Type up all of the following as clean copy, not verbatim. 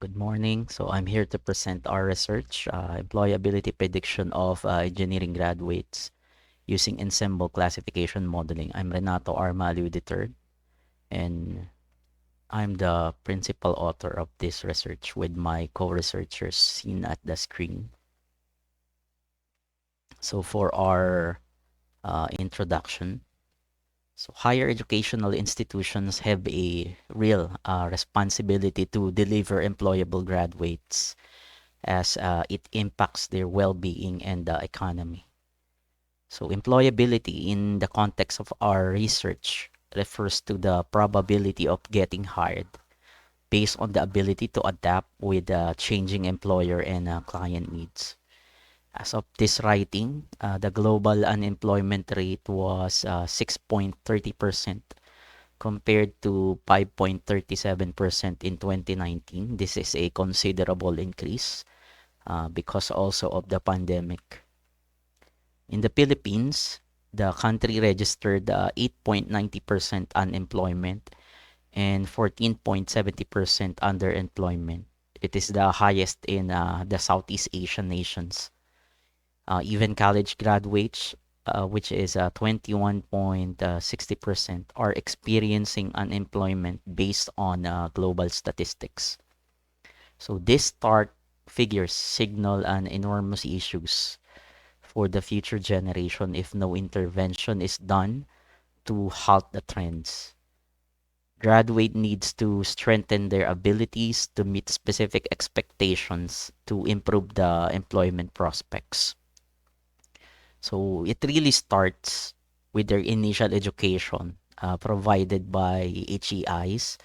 Good morning. So I'm here to present our research, employability prediction of engineering graduates using ensemble classification modeling. I'm Renato Armaliu III, and I'm the principal author of this research with my co-researchers seen at the screen. So for our introduction, so higher educational institutions have a real responsibility to deliver employable graduates as it impacts their well-being and the economy. So employability in the context of our research refers to the probability of getting hired based on the ability to adapt with the changing employer and client needs. As of this writing, the global unemployment rate was 6.30% compared to 5.37% in 2019. This is a considerable increase because also of the pandemic. In the Philippines, the country registered 8.90% unemployment and 14.70% underemployment. It is the highest in the Southeast Asian nations. Even college graduates, which is 21.60%, are experiencing unemployment based on global statistics. So these start figures signal an enormous issues for the future generation if no intervention is done to halt the trends. Graduate needs to strengthen their abilities to meet specific expectations to improve the employment prospects. So it really starts with their initial education provided by HEIs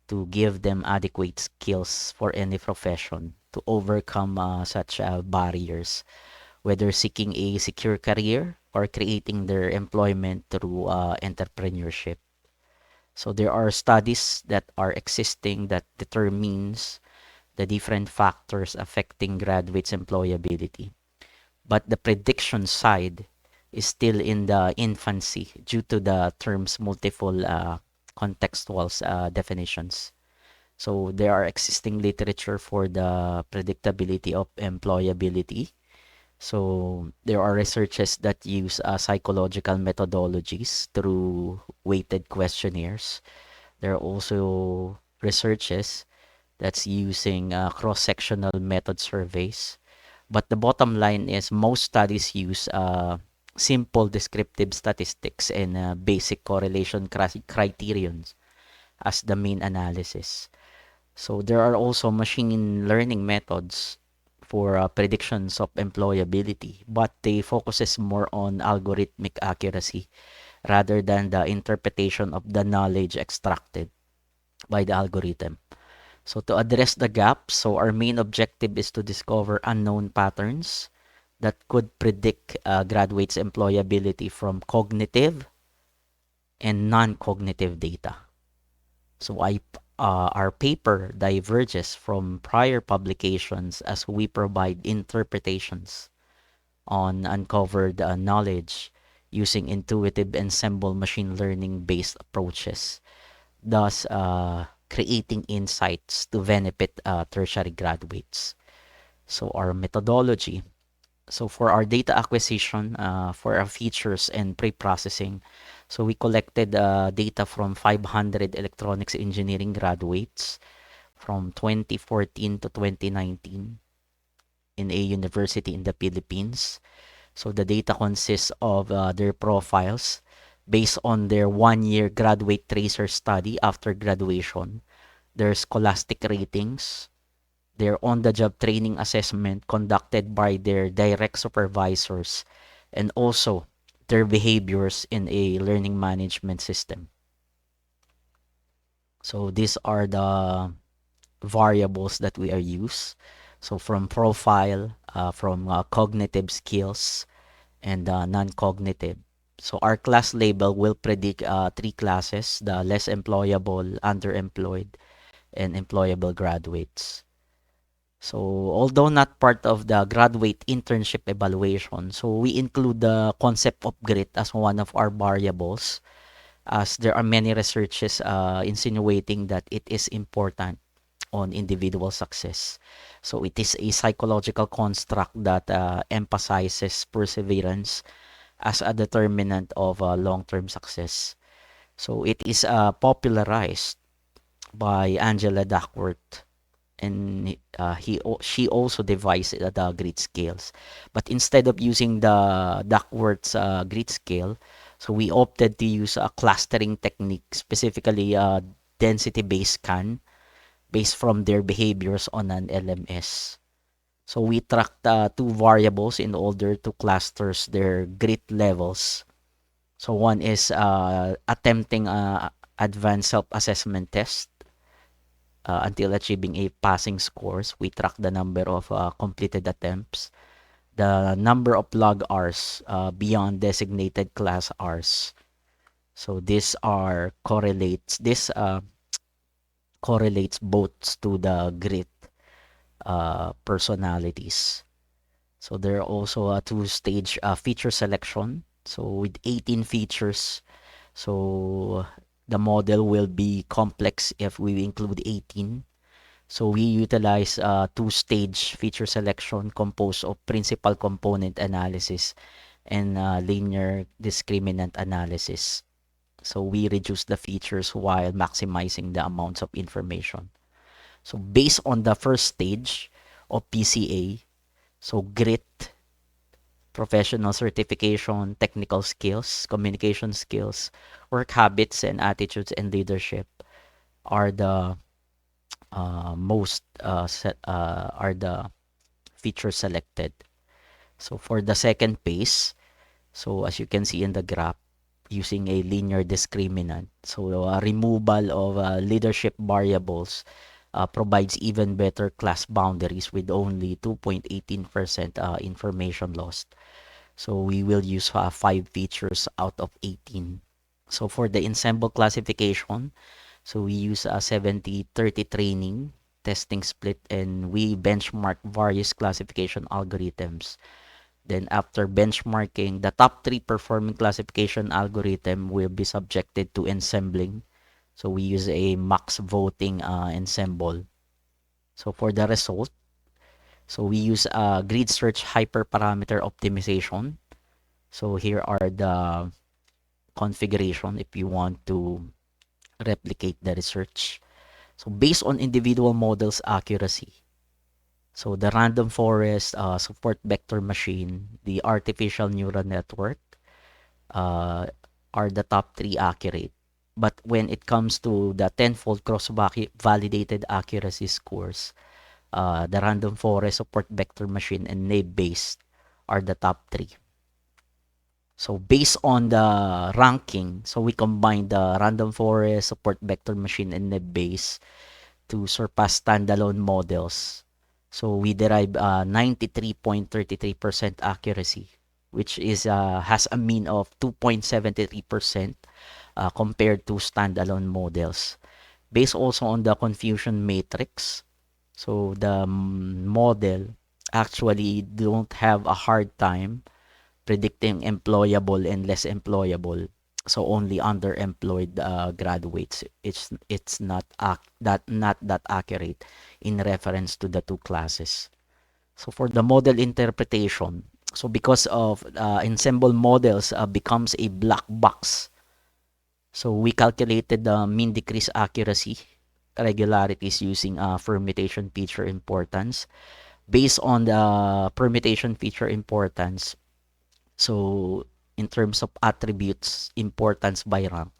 to give them adequate skills for any profession to overcome such barriers, whether seeking a secure career or creating their employment through entrepreneurship. So there are studies that are existing that determines the different factors affecting graduates' employability. But the prediction side is still in the infancy due to the term's multiple contextual definitions. So there are existing literature for the predictability of employability. So there are researches that use psychological methodologies through weighted questionnaires. There are also researches that's using cross-sectional method surveys. But the bottom line is most studies use simple descriptive statistics and basic correlation criterions as the main analysis. So there are also machine learning methods for predictions of employability, but they focuses more on algorithmic accuracy rather than the interpretation of the knowledge extracted by the algorithm. So to address the gap, so our main objective is to discover unknown patterns that could predict graduates' employability from cognitive and non-cognitive data. So our paper diverges from prior publications as we provide interpretations on uncovered knowledge using intuitive ensemble machine learning based approaches, thus creating insights to benefit tertiary graduates. So our methodology. So for our data acquisition, for our features and pre-processing, so we collected data from 500 electronics engineering graduates from 2014 to 2019 in a university in the Philippines. So the data consists of their profiles based on their one-year graduate tracer study after graduation, their scholastic ratings, their on-the-job training assessment conducted by their direct supervisors, and also their behaviors in a learning management system. So these are the variables that we are used. So from profile, from cognitive skills, and non-cognitive. So our class label will predict three classes: the less employable, underemployed, and employable graduates. So although not part of the graduate internship evaluation, so we include the concept of grit as one of our variables, as there are many researches insinuating that it is important on individual success. So it is a psychological construct that emphasizes perseverance as a determinant of long-term success. So it is popularized by Angela Duckworth, and she also devised the grid scales. But instead of using the Duckworth's grid scale, so we opted to use a clustering technique, specifically density-based scan, based from their behaviors on an LMS. So we tracked two variables in order to clusters their grit levels. So one is attempting advanced self-assessment test until achieving a passing scores. We track the number of completed attempts, the number of log hours beyond designated class hours. So this correlates both to the grit personalities. So there are also a two-stage feature selection. So with 18 features, so the model will be complex if we include 18. So we utilize two-stage feature selection composed of principal component analysis and linear discriminant analysis. So we reduce the features while maximizing the amounts of information. So based on the first stage of PCA, so grit, professional certification, technical skills, communication skills, work habits and attitudes, and leadership are the are the features selected. So for the second phase, so as you can see in the graph, using a linear discriminant, so removal of leadership variables provides even better class boundaries with only 2.18% information lost. So we will use 5 features out of 18. So for the ensemble classification, so we use a 70-30 training, testing split, and we benchmark various classification algorithms. Then after benchmarking, the top 3 performing classification algorithm will be subjected to ensembling. So we use a max voting ensemble. So for the result, so we use a grid search hyperparameter optimization. So here are the configuration if you want to replicate the research. So based on individual models accuracy, so the random forest, support vector machine, the artificial neural network uh, are the top 3 accurate. But when it comes to the tenfold cross-validated accuracy scores, the random forest, support vector machine, and naive-based are the top 3. So based on the ranking, so we combine the random forest, support vector machine, and naive-based to surpass standalone models. So we derive 93.33% accuracy, which is has a mean of 2.73% compared to standalone models. Based also on the confusion matrix, so the model actually don't have a hard time predicting employable and less employable. So only underemployed graduates. It's not that accurate in reference to the two classes. So for the model interpretation, so because of ensemble models becomes a black box. So we calculated the mean decrease accuracy regularities using permutation feature importance. Based on the permutation feature importance, so in terms of attributes, importance by rank.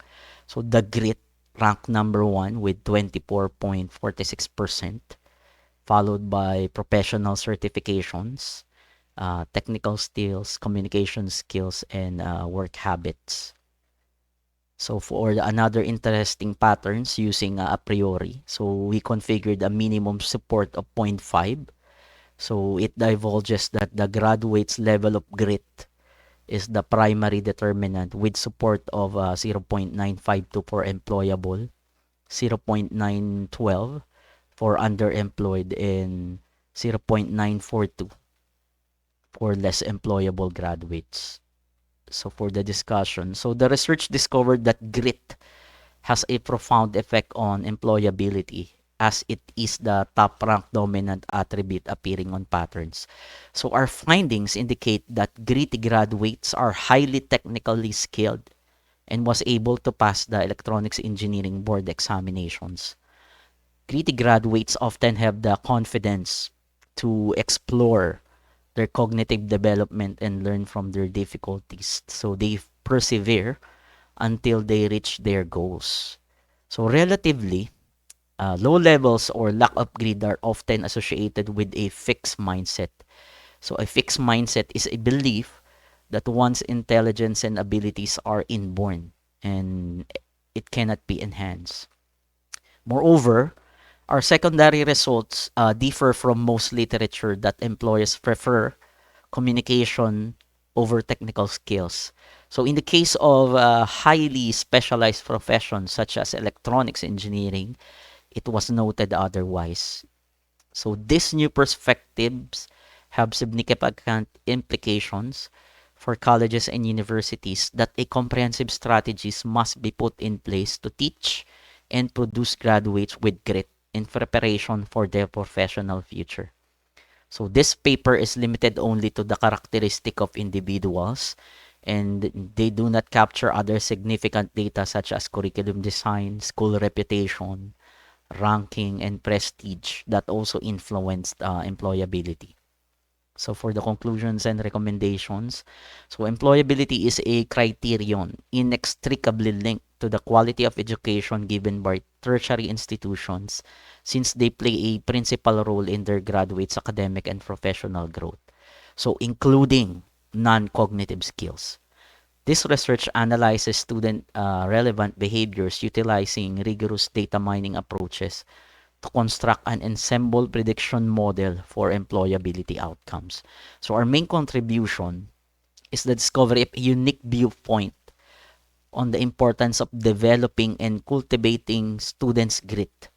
So the grit ranked number 1 with 24.46%, followed by professional certifications, technical skills, communication skills, and work habits. So for another interesting patterns using a priori, so we configured a minimum support of 0.5. So it divulges that the graduate's level of grit is the primary determinant with support of 0.952 for employable, 0.912 for underemployed, and 0.942 for less employable graduates. So for the discussion, so the research discovered that grit has a profound effect on employability. as it is the top-ranked dominant attribute appearing on patterns. So our findings indicate that gritty graduates are highly technically skilled and was able to pass the electronics engineering board examinations. Gritty graduates often have the confidence to explore their cognitive development and learn from their difficulties. So they persevere until they reach their goals. So relatively, low levels or lack of grit are often associated with a fixed mindset. So a fixed mindset is a belief that one's intelligence and abilities are inborn and it cannot be enhanced. Moreover, our secondary results differ from most literature that employers prefer communication over technical skills. So in the case of highly specialized professions such as electronics engineering, it was noted otherwise. So these new perspectives have significant implications for colleges and universities that a comprehensive strategies must be put in place to teach and produce graduates with grit in preparation for their professional future. So this paper is limited only to the characteristic of individuals and they do not capture other significant data such as curriculum design, school reputation, ranking, and prestige that also influenced employability. So for the conclusions and recommendations, so employability is a criterion inextricably linked to the quality of education given by tertiary institutions since they play a principal role in their graduates' academic and professional growth. So including non-cognitive skills. This research analyzes student relevant behaviors utilizing rigorous data mining approaches to construct an ensemble prediction model for employability outcomes. So our main contribution is the discovery of a unique viewpoint on the importance of developing and cultivating students' grit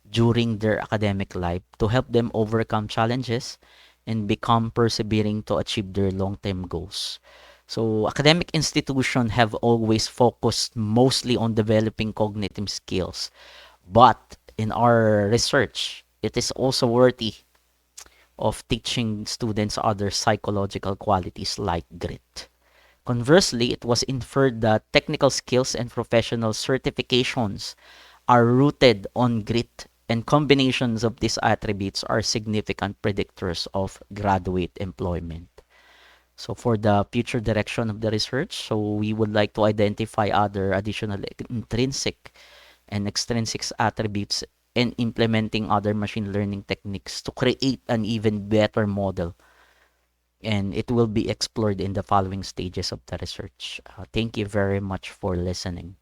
during their academic life to help them overcome challenges and become persevering to achieve their long-term goals. So academic institutions have always focused mostly on developing cognitive skills, but in our research, it is also worthy of teaching students other psychological qualities like grit. Conversely, it was inferred that technical skills and professional certifications are rooted on grit, and combinations of these attributes are significant predictors of graduate employment. So for the future direction of the research, so we would like to identify other additional intrinsic and extrinsic attributes and implementing other machine learning techniques to create an even better model. And it will be explored in the following stages of the research. Thank you very much for listening.